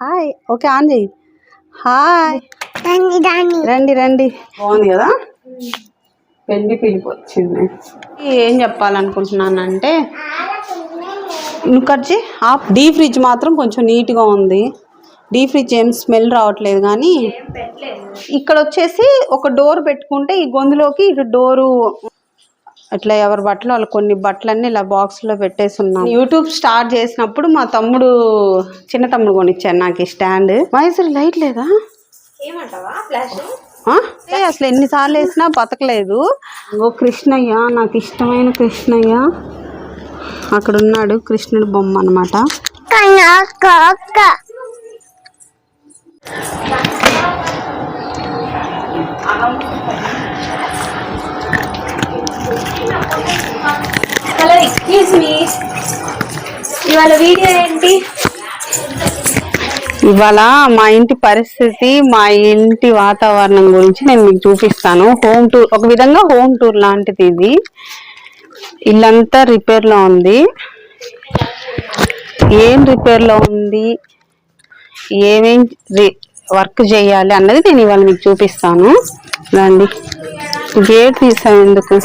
Hi okay on చెయ్యి. Hi రండి రండి. బాగుంది కదా, పెళ్లి పిలిపి వచ్చింది. ఏం చెప్పాలనుకుంటున్నానంటే ఇంకొచ్చి డీ ఫ్రిడ్జ్ మాత్రం కొంచెం నీట్గా ఉంది. డీ ఫ్రిడ్జ్ ఏం స్మెల్ రావట్లేదు, కానీ ఇక్కడ వచ్చేసి ఒక డోర్ పెట్టుకుంటే ఈ గొంతులోకి ఇటు డోరు అట్లా ఎవరి బట్టలు వాళ్ళు కొన్ని బట్టలన్నీ ఇలా బాక్స్లో పెట్టేసి ఉన్నాం. యూట్యూబ్ స్టార్ట్ చేసినప్పుడు మా తమ్ముడు చిన్న తమ్ముడు కొనిచ్చాను నాకు ఈ స్టాండ్. మైసూర్ లైట్ లేదా అసలు ఎన్నిసార్లు వేసినా బతకలేదు. ఓ కృష్ణయ్య, నాకు ఇష్టమైన కృష్ణయ్య అక్కడ ఉన్నాడు. కృష్ణుడు బొమ్మ అన్నమాట. హలో ఎక్స్క్యూజ్ మీ, ఇవాళ వీడియో ఏంటి? ఇవాళ మా ఇంటి పరిస్థితి, మా ఇంటి వాతావరణం గురించి నేను మీకు చూపిస్తాను. హోమ్ టూర్, ఒక విధంగా హోమ్ టూర్ లాంటిది ఇది. ఇల్లంతా రిపేర్లో ఉంది. ఏం రిపేర్లో ఉంది, ఏమేం వర్క్ చేయాలి అన్నది నేను ఇవాళ మీకు చూపిస్తాను. రండి. గేట్ తీసాను ఎందుకు,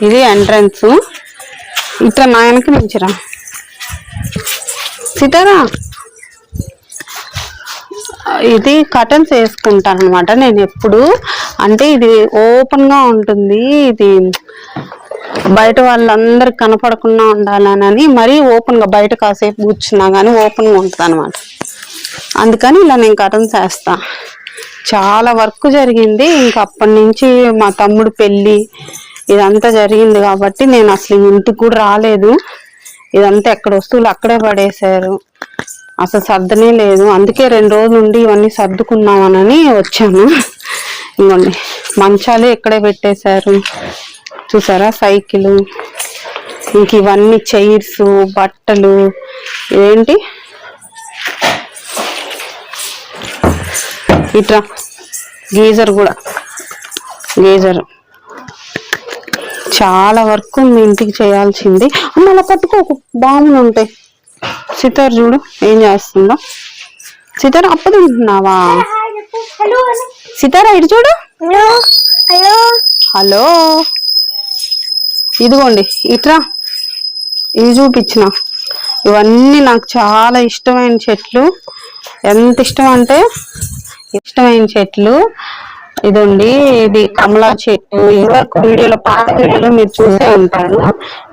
ఇది ఎంట్రన్స్. ఇట్లా నాయనకి నుంచిరా సీతారా. ఇది కర్టన్స్ వేసుకుంటాను అనమాట నేను ఎప్పుడు. అంటే ఇది ఓపెన్గా ఉంటుంది, ఇది బయట వాళ్ళందరికి కనపడకుండా ఉండాలని మరీ ఓపెన్గా బయట కాసేపు కూర్చున్నా కానీ ఓపెన్గా ఉంటుంది అనమాట. అందుకని ఇలా నేను కర్టన్స్ వేస్తా. చాలా వర్క్ జరిగింది. ఇంక అప్పటి నుంచి మా తమ్ముడు పెళ్ళి ఇదంతా జరిగింది కాబట్టి నేను అసలు ఇంటికి కూడా రాలేదు. ఇదంతా ఎక్కడ వస్తువులు అక్కడే పడేశారు, అసలు సర్దనే లేదు. అందుకే 2 రోజుల నుండి ఇవన్నీ సర్దుకున్నామని వచ్చాను. ఇంకోండి మంచాలు ఇక్కడే పెట్టేశారు చూసారా, సైకిల్, ఇంక ఇవన్నీ చైర్స్, బట్టలు, ఏంటి ఇట్లా గీజర్ కూడా, గీజర్. చాలా వర్క్ ఉంది ఇంటికి చేయాల్సింది. అలా పట్టుకోకు, బాగుంది ఉంటాయి. సితార్ చూడు ఏం చేస్తుందో. సితారా అప్పదింటున్నావా? సితారా ఇటు చూడు. హలో, ఇదిగోండి ఇట్రా, ఇవి చూపించిన. ఇవన్నీ నాకు చాలా ఇష్టమైన చెట్లు. ఎంత ఇష్టం అంటే ఇష్టమైన చెట్లు. ఇదండి, ఇది కమలా చెట్టు. ఇదివరకు వీడియోలో, పాత వీడియోలో మీరు చూసే ఉంటారు.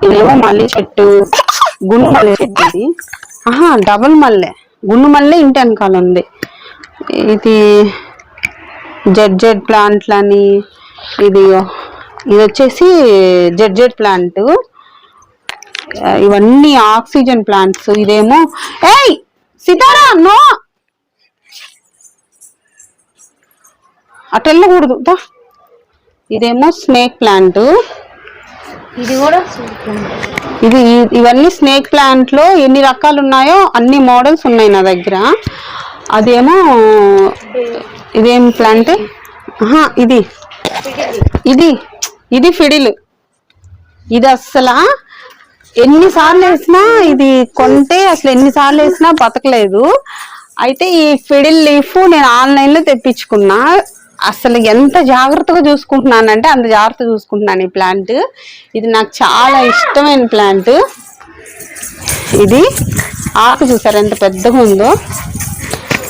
ఇదేమో మల్లె చెట్టు, గుండు మల్లె చెట్టు. ఇది డబుల్ మల్లె, గుండు మల్లె ఇంటి వెనకాల ఉంది. ఇది జెడ్ ప్లాంట్లని, ఇది వచ్చేసి జెడ్ ప్లాంట్. ఇవన్నీ ఆక్సిజన్ ప్లాంట్స్. ఇదేమో ఏయ్ సితారా నో, అటు వెళ్ళకూడదు. ఇదేమో స్నేక్ ప్లాంట్. ఇది కూడా ఇవన్నీ స్నేక్ ప్లాంట్ లో ఎన్ని రకాలు ఉన్నాయో అన్ని మోడల్స్ ఉన్నాయి నా దగ్గర. అదేమో ఇదేం ప్లాంట్, ఇది ఇది ఇది ఫిడిల్. ఇది అస్సలు ఎన్నిసార్లు వేసినా, ఇది కొంటే అసలు ఎన్నిసార్లు వేసినా బతకలేదు. అయితే ఈ ఫిడిల్ లీఫ్ నేను ఆన్లైన్లో తెప్పించుకున్నా. అసలు ఎంత జాగ్రత్తగా చూసుకుంటున్నానంటే అంత జాగ్రత్తగా చూసుకుంటున్నాను ఈ ప్లాంట్. ఇది నాకు చాలా ఇష్టమైన ప్లాంట్. ఇది ఆకు చూసారు ఎంత పెద్దగా ఉందో.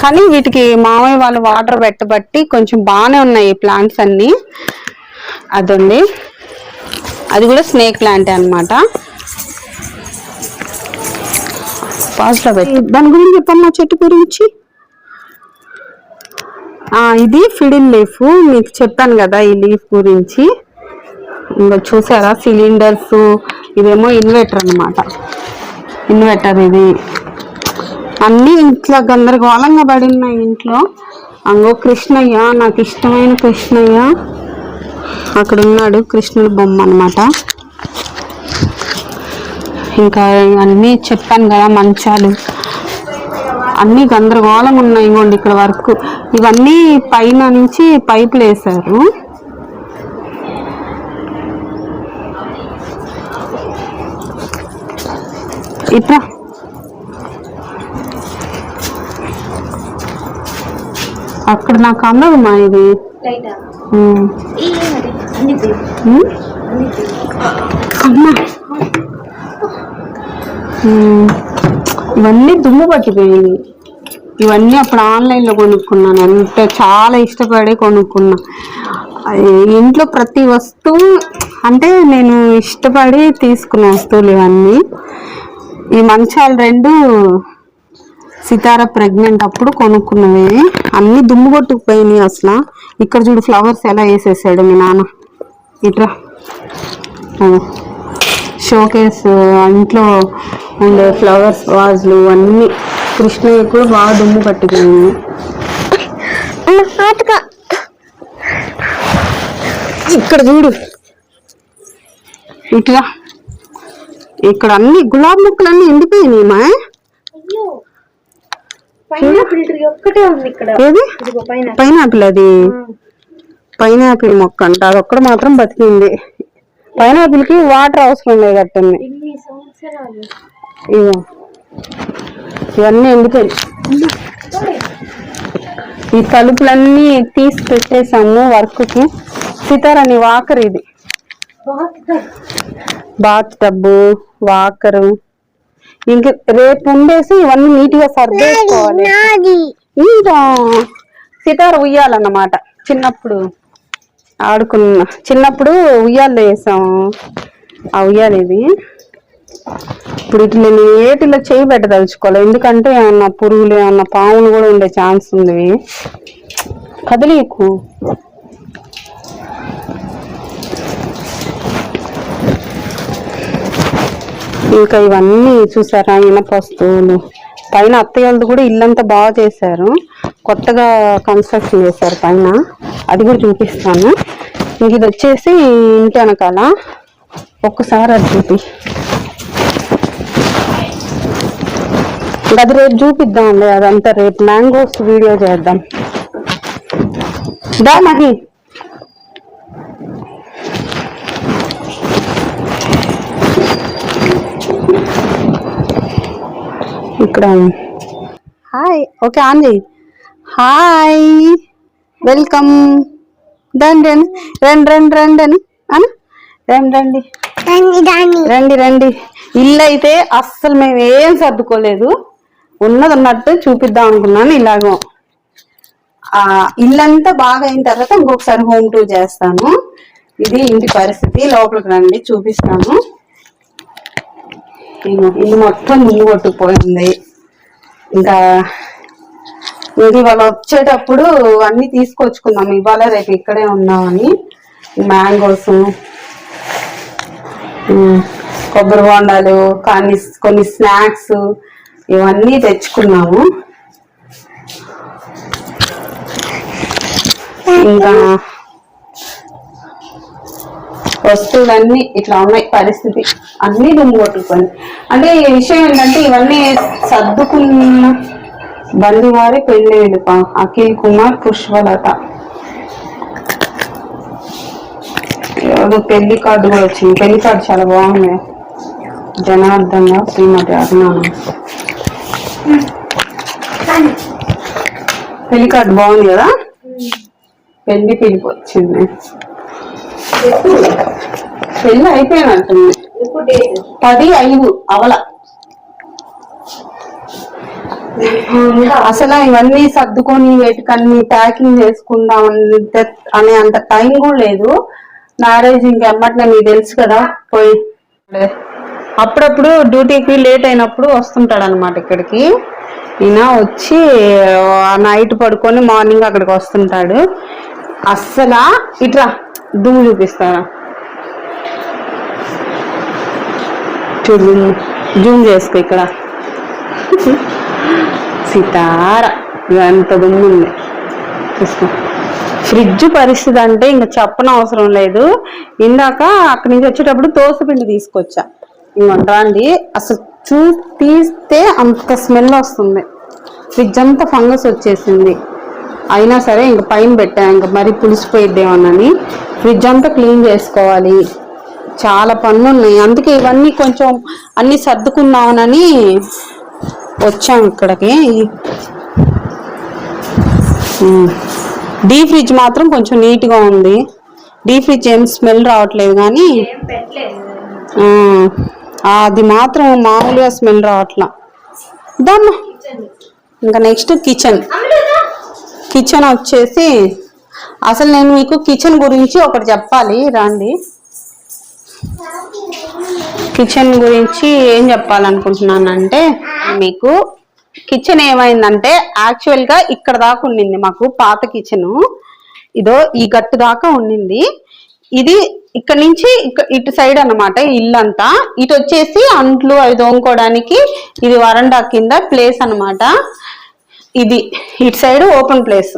కానీ వీటికి మామయ్య వాళ్ళు వాటర్ పెట్టబట్టి కొంచెం బాగానే ఉన్నాయి ఈ ప్లాంట్స్ అన్నీ. అదండి, అది కూడా స్నేక్ ప్లాంటే అనమాట. పాస్లో పెట్టి దాని గురించి చెప్పమ్మా, చెట్టు గురించి. ఇది ఫిడిల్ లీఫ్, మీకు చెప్పాను కదా ఈ లీఫ్ గురించి. ఇంకా చూసారా సిలిండర్స్. ఇదేమో ఇన్వర్టర్ అనమాట, ఇన్వర్టర్. ఇది అన్నీ ఇంట్లో గందరగోళంగా పడి ఉన్నాయి ఇంట్లో. అంగో కృష్ణయ్య, నాకు ఇష్టమైన కృష్ణయ్య అక్కడ ఉన్నాడు. కృష్ణుడి బొమ్మ అనమాట. ఇంకా అన్నీ చెప్పాను కదా, మంచాలు అన్నీ గందరగోళంగా ఉన్నాయి. ఇంకోండి ఇక్కడ వర్క్. ఇవన్నీ పైన నుంచి పైపులు వేశారు. ఇట్లా అక్కడ నాకు అందదమ్మా ఇది. లైటా ఉమ్. ఈ మరి అన్ని ఉమ్? అమ్మా ఇవన్నీ దుమ్ము పట్టిపోయింది. ఇవన్నీ అప్పుడు ఆన్లైన్లో కొనుక్కున్నాను. అంటే చాలా ఇష్టపడి కొనుక్కున్నా. ఇంట్లో ప్రతి వస్తువు అంటే నేను ఇష్టపడి తీసుకున్న వస్తువులు ఇవన్నీ. ఈ మంచాలు 2 సితార ప్రెగ్నెంట్ అప్పుడు కొనుక్కున్నవి. అన్ని దుమ్ము కొట్టుకుపోయినాయి అసలు. ఇక్కడ చూడు ఫ్లవర్స్ ఎలా వేసేసాడు మీ నాన్న. ఇట్లా షోకేస్ ఇంట్లో ఉండే ఫ్లవర్స్ వాజులు అన్నీ కృష్ణయ్య కూడా బాగా దుమ్ము పట్టిపోయింది. ఇక్కడ చూడు ఇట్లా ఇక్కడ అన్ని గులాబీ మొక్కలు అన్ని ఎండిపోయినాయి. మా అయ్యో పైనాపిల్ ట్రీ ఒక్కటే ఉంది ఇక్కడ. ఏది ఇదిగో పైన పైనాపిల్? అది పైనాపిల్ మొక్క అంట. అది ఒక్కడు మాత్రం బతికింది. పైనాపిల్ కి వాటర్ అవసరం లేదట్టుంది. ఇన్ని సంవత్సరాలు ఇవన్నీ ఎండిపోయి. ఈ తలుపులన్నీ తీసి పెట్టేసాము వర్క్ కి. సితారని వాకర్ ఇది. Bath tub walker. ఇంక రేపు ఉండేసి ఇవన్నీ నీట్ గా సర్దేసుకోవాలి. ఇంకా సితార ఉయ్యాలన్నమాట. చిన్నప్పుడు ఉయ్యాల్లో వేసాము. ఆ ఉయ్యాలి ఇది. ఇప్పుడు ఇట్లా నేను ఏటిలో చేయి పెట్టదలుచుకోవాలి. ఎందుకంటే ఏమన్నా పురుగులు ఏమన్నా పాములు కూడా ఉండే ఛాన్స్ ఉంది. కదలీకు. ఇంకా ఇవన్నీ చూసారా ఇనప వస్తువులు. పైన అత్తయ్యలది కూడా ఇల్లంతా బాగా చేశారు. కొత్తగా కన్స్ట్రక్షన్ చేశారు పైన. అది కూడా చూపిస్తాను. ఇంక ఇది వచ్చేసి ఇంటి వెనకాల. ఒక్కసారి అది చూపి. అది రేపు చూపిద్దాంలే. అదంతా రేపు మ్యాంగోస్ వీడియో చేద్దాం. దా మహి. ఇక్కడ హాయ్. ఓకే ఆన్ చేయి. Hi welcome. రండి రండి రండి రండి అని రండి రండి రండి. ఇల్లు అయితే అస్సలు మేము ఏం సర్దుకోలేదు. ఉన్నది ఉన్నట్టు చూపిద్దాం అనుకున్నాను. ఇలాగో ఇల్లంతా బాగా అయిన తర్వాత ఇంకొకసారి హోమ్ టూర్ చేస్తాను. ఇది ఇంటి పరిస్థితి. లోపలికి రండి చూపిస్తాను. ఇల్లు మొత్తం ముందు కొట్టుకుపోయింది. ఇంకా ఇవాళ వచ్చేటప్పుడు అన్ని తీసుకొచ్చుకున్నాం. ఇవాళ రేపు ఇక్కడే ఉన్నామని. మ్యాంగోస్, కొబ్బరి బొండాలు, కొన్ని స్నాక్స్ ఇవన్నీ తెచ్చుకున్నాము. ఇంకా వస్తువులన్నీ ఇట్లా ఉన్నాయి. పరిస్థితి అన్ని దుమ్ము కొట్టుకుపోయింది. అంటే ఈ విషయం ఏంటంటే ఇవన్నీ సర్దుకున్న బండివారి పెళ్ళేళ్ళు. అఖిల్ కుమార్, పుష్పలత పెళ్లి కార్డు కూడా వచ్చింది. పెళ్లి కార్డు చాలా బాగుంది. జనార్దన్ రావు, శ్రీమతి అభిమానం. పెళ్లి కార్డు బాగుంది కదా. పెళ్లి పిలిపి వచ్చింది. పెళ్లి అయిపోయినట్టుంది. 10/5 అవల. అసలు ఇవన్నీ సర్దుకొని వేటికన్నీ ప్యాకింగ్ చేసుకుందాం అనే అంత టైం కూడా లేదు. మ్యారేజ్ ఇంకెమ్మట్లే మీకు తెలుసు కదా. పోయి అప్పుడప్పుడు డ్యూటీకి లేట్ అయినప్పుడు వస్తుంటాడు అనమాట ఇక్కడికి. ఈయన వచ్చి నైట్ పడుకొని మార్నింగ్ అక్కడికి వస్తుంటాడు. అస్సలు ఇట్లా దుమ్ము చూపిస్తారా చూడు. జూమ్ చేసుకో. ఇక్కడ సితార ఎంత దుమ్ము ఉంది చూసుకో. ఫ్రిడ్జ్ పరిస్థితి అంటే ఇంకా చెప్పన అవసరం లేదు. ఇందాక అక్కడి నుంచి వచ్చేటప్పుడు దోసపిండి తీసుకొచ్చా. ఇంకొంటాండి అసలు తీస్తే అంత స్మెల్ వస్తుంది. ఫ్రిడ్జ్ అంతా ఫంగస్ వచ్చేసింది. అయినా సరే ఇంక పైన పెట్టా. ఇంకా మరీ పులిసిపోయిద్దేమోనని ఫ్రిడ్జ్ అంతా క్లీన్ చేసుకోవాలి. చాలా పనులు ఉన్నాయి. అందుకే ఇవన్నీ కొంచెం అన్ని సర్దుకుందామని వచ్చాం ఇక్కడికి. డీప్ ఫ్రిడ్జ్ మాత్రం కొంచెం నీట్గా ఉంది. డీప్ ఫ్రిడ్జ్ ఏం స్మెల్ రావట్లేదు కానీ ఏం పెట్టలేదు. అది మాత్రం మామూలుగా స్మెల్ రావట్లా. దామ్మా ఇంకా నెక్స్ట్ కిచెన్. కిచెన్ వచ్చేసి అసలు నేను మీకు కిచెన్ గురించి ఒకటి చెప్పాలి రండి. కిచెన్ గురించి ఏం చెప్పాలనుకుంటున్నానంటే, మీకు కిచెన్ ఏమైందంటే యాక్చువల్గా ఇక్కడ దాకా ఉండింది మాకు పాత కిచెను. ఇదో ఈ గట్టు దాకా ఉండింది. ఇది ఇక్కడ నుంచి ఇటు సైడ్ అన్నమాట ఇల్లంతా. ఇటు వచ్చేసి అంట్లు అవి తోముకోవడానికి ఇది వరండా కింద ప్లేస్ అన్నమాట. ఇది ఇటు సైడ్ ఓపెన్ ప్లేస్.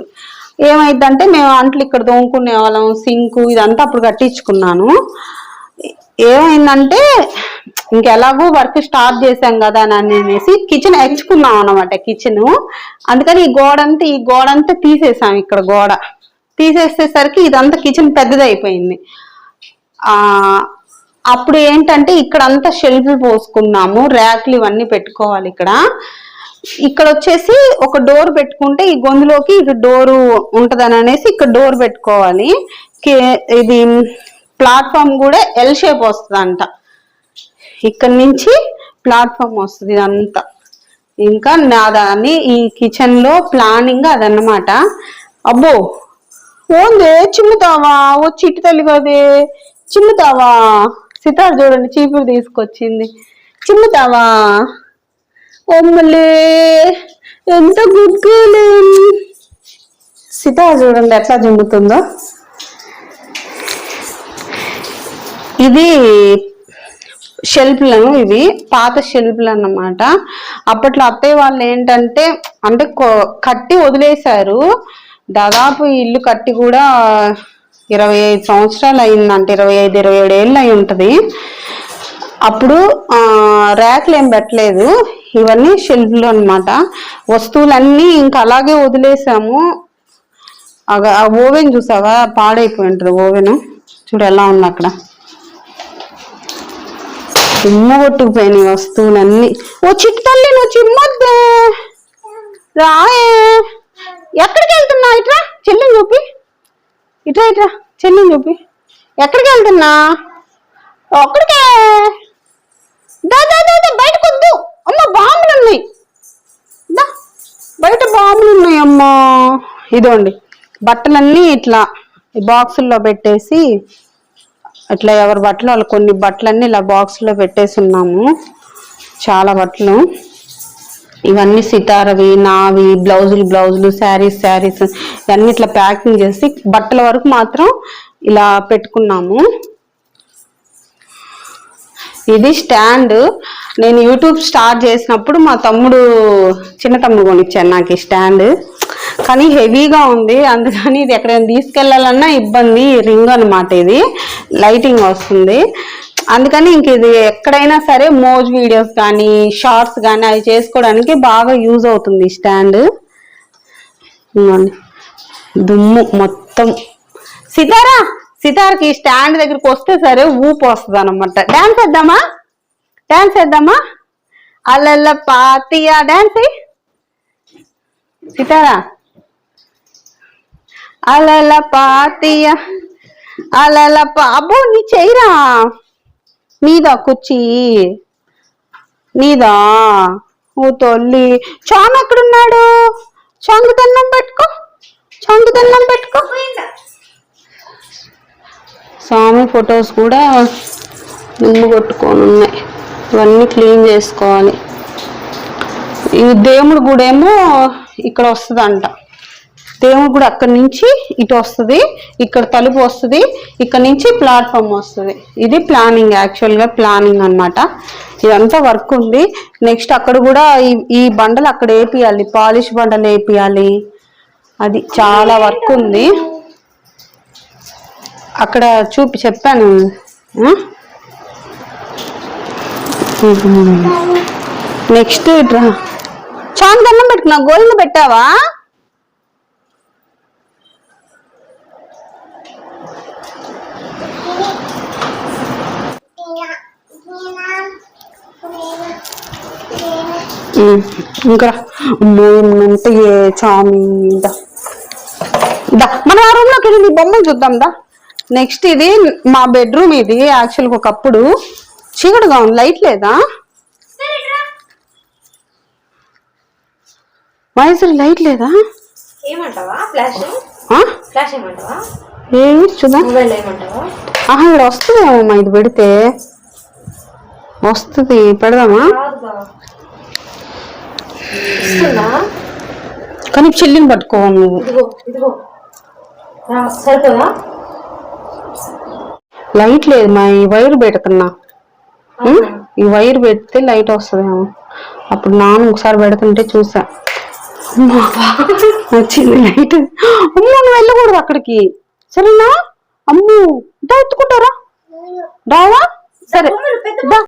ఏమైందంటే మేము అంట్లు ఇక్కడ తోముకునే వాళ్ళం, సింకు ఇదంతా అప్పుడు కట్టించుకున్నాను. ఏమైందంటే ఇంకెలాగో వర్క్ స్టార్ట్ చేసాం కదా అని అనేసి కిచెన్ ఎంచుకున్నాం అన్నమాట కిచెన్. అందుకని ఈ గోడంతా తీసేసాం. ఇక్కడ గోడ తీసేసేసరికి ఇదంతా కిచెన్ పెద్దదైపోయింది. అప్పుడు ఏంటంటే ఇక్కడ అంతా షెల్ఫ్లు పోసుకున్నాము, ర్యాక్లు ఇవన్నీ పెట్టుకోవాలి. ఇక్కడ వచ్చేసి ఒక డోర్ పెట్టుకుంటే ఈ గొంతులోకి ఇక డోరు ఉంటదని అనేసి ఇక్కడ డోర్ పెట్టుకోవాలి. ఇది ప్లాట్ఫామ్ కూడా ఎల్ షేప్ వస్తుందంట. ఇక్కడ నుంచి ప్లాట్ఫామ్ వస్తుంది ఇదంతా. ఇంకా నాదాన్ని ఈ కిచెన్ లో ప్లానింగ్ అదన్నమాట. అబ్బో ఓందే చిమ్ముతావా, వచ్చి ఇటు తల్లి కదే చిమ్ముతావా. సితార్ చూడండి చీపురు తీసుకొచ్చింది. చిమ్ముతావా ఒమ్మలే ఎంత గుడ్గలే. సితార్ చూడండి ఎట్లా చిమ్ముతుందో. ఇది షెల్ఫ్లను, ఇవి పాత షెల్ఫ్లు అన్నమాట. అప్పట్లో అత్తయ్య వాళ్ళు ఏంటంటే అంటే కట్టి వదిలేశారు. దాదాపు ఇల్లు కట్టి కూడా 25 సంవత్సరాలు అయిందంట. 25-27 ఏళ్ళు అయి ఉంటది. అప్పుడు ర్యాక్లు ఏం పెట్టలేదు, ఇవన్నీ షెల్ఫ్లు అన్నమాట. వస్తువులన్నీ ఇంకా అలాగే వదిలేసాము. ఆ ఓవెన్ చూసావా, పాడైపోయి ఉంటుంది ఓవెన్. చూడు ఎలా ఉంది అక్కడ, తుమ్మ కొట్టుకుపోయినాయి వస్తువులన్నీ. ఓ చిట్టు తల్లి నువ్వు చిమ్మొద్దే రాయే. ఎక్కడికి వెళ్తున్నా? ఇట్రా చెల్లిని చూపి, ఇట్రా చెల్లిని చూపి. ఎక్కడికి వెళ్తున్నా? ఒక్కడికే బయటకు వద్దు. అమ్మ బాంబులు ఉన్నాయి, బయట బాంబులు ఉన్నాయి అమ్మా. ఇదోండి బట్టలన్నీ ఇట్లా బాక్సుల్లో పెట్టేసి, అట్లా ఎవరి బట్టలు వాళ్ళు కొన్ని బట్టలన్నీ ఇలా బాక్స్లో పెట్టేసి ఉన్నాము. చాలా బట్టలు. ఇవన్నీ సితారవి, నావి, బ్లౌజులు, శారీస్ ఇవన్నీ ఇట్లా ప్యాకింగ్ చేసి బట్టల వరకు మాత్రం ఇలా పెట్టుకున్నాము. ఇది స్టాండ్. నేను యూట్యూబ్ స్టార్ట్ చేసినప్పుడు మా చిన్న తమ్ముడు కొనిచ్చాను నాకు ఈ స్టాండ్. కానీ హెవీగా ఉంది, అందుకని ఇది ఎక్కడైనా తీసుకెళ్లాలన్నా ఇబ్బంది. రింగ్ అనమాట, ఇది లైటింగ్ వస్తుంది. అందుకని ఇంక ఇది ఎక్కడైనా సరే మోజ్ వీడియోస్ కానీ షార్ట్స్ కానీ అవి చేసుకోవడానికి బాగా యూజ్ అవుతుంది ఈ స్టాండ్. దుమ్ము మొత్తం. సితారకి ఈ స్టాండ్ దగ్గరికి వస్తే సరే ఊపు వస్తుంది అనమాట. డాన్స్ వేద్దామా అల్లల్ల పాతియా. డాన్స్ సితారా, అల్లల్ల పాతియా అల్లల్ల అబ్బో నీ చెయ్యరా. నీదా కుర్చీ నీదా? ఓ తొల్లి. చాంగ్ ఎక్కడున్నాడు? చాంగ్ దండం పెట్టుకో. స్వామి ఫొటోస్ కూడా దుమ్ము కొట్టుకొని ఉన్నాయి, ఇవన్నీ క్లీన్ చేసుకోవాలి. ఈ దేవుడి గుడి ఏమో ఇక్కడ వస్తుందంట. దేవుడి గుడి అక్కడి నుంచి ఇటు వస్తుంది, ఇక్కడ తలుపు వస్తుంది, ఇక్కడ నుంచి ప్లాట్ఫామ్ వస్తుంది. ఇది ప్లానింగ్, యాక్చువల్గా ప్లానింగ్ అనమాట. ఇదంతా వర్క్ ఉంది. నెక్స్ట్ అక్కడ కూడా ఈ బండలు అక్కడ వేపియాలి, పాలిష్ బండలు వేపియాలి. అది చాలా వర్క్ ఉంది. అక్కడ చెప్పాను. నెక్స్ట్ ఇట్లా చాంగ్ దండం పెట్టుకున్నా. గోల్ని పెట్టావా? ఇంకా అంటే చామీ మనం ఆ రూమ్ లోకి వెళ్ళి బొమ్మలు చూద్దాం దా. నెక్స్ట్ ఇది మా బెడ్రూమ్. ఇది యాక్చువల్గా ఒకప్పుడు చీకటిగా ఉంది, లైట్ లేదా వయసు? లైట్ లేదా? ఏమంటావా? Flash flash ఏమంటావా? ఏ చూద్దాం. మొబైల్ ఏమంటావా? ఆహా, ఇక్కడ వస్తుందేమమ్మా, ఇది పెడితే వస్తుంది. పెడదామా? కానీ చెల్లిని పట్టుకోవాలి నువ్వు. ఇదిగో ఇదిగో సరిపోదా? లైట్ లేదు మా, ఈ వైర్ పెడుతున్నా. ఈ వైర్ పెడితే లైట్ వస్తుందేమో. అప్పుడు నాన్న ఒకసారి పెడుతుంటే చూసా, వచ్చింది లైట్. అమ్మో, నువ్వు వెళ్ళకూడదు అక్కడికి, సరేనా? అమ్ము ఎత్తుకుంటారా? రావా? సరే.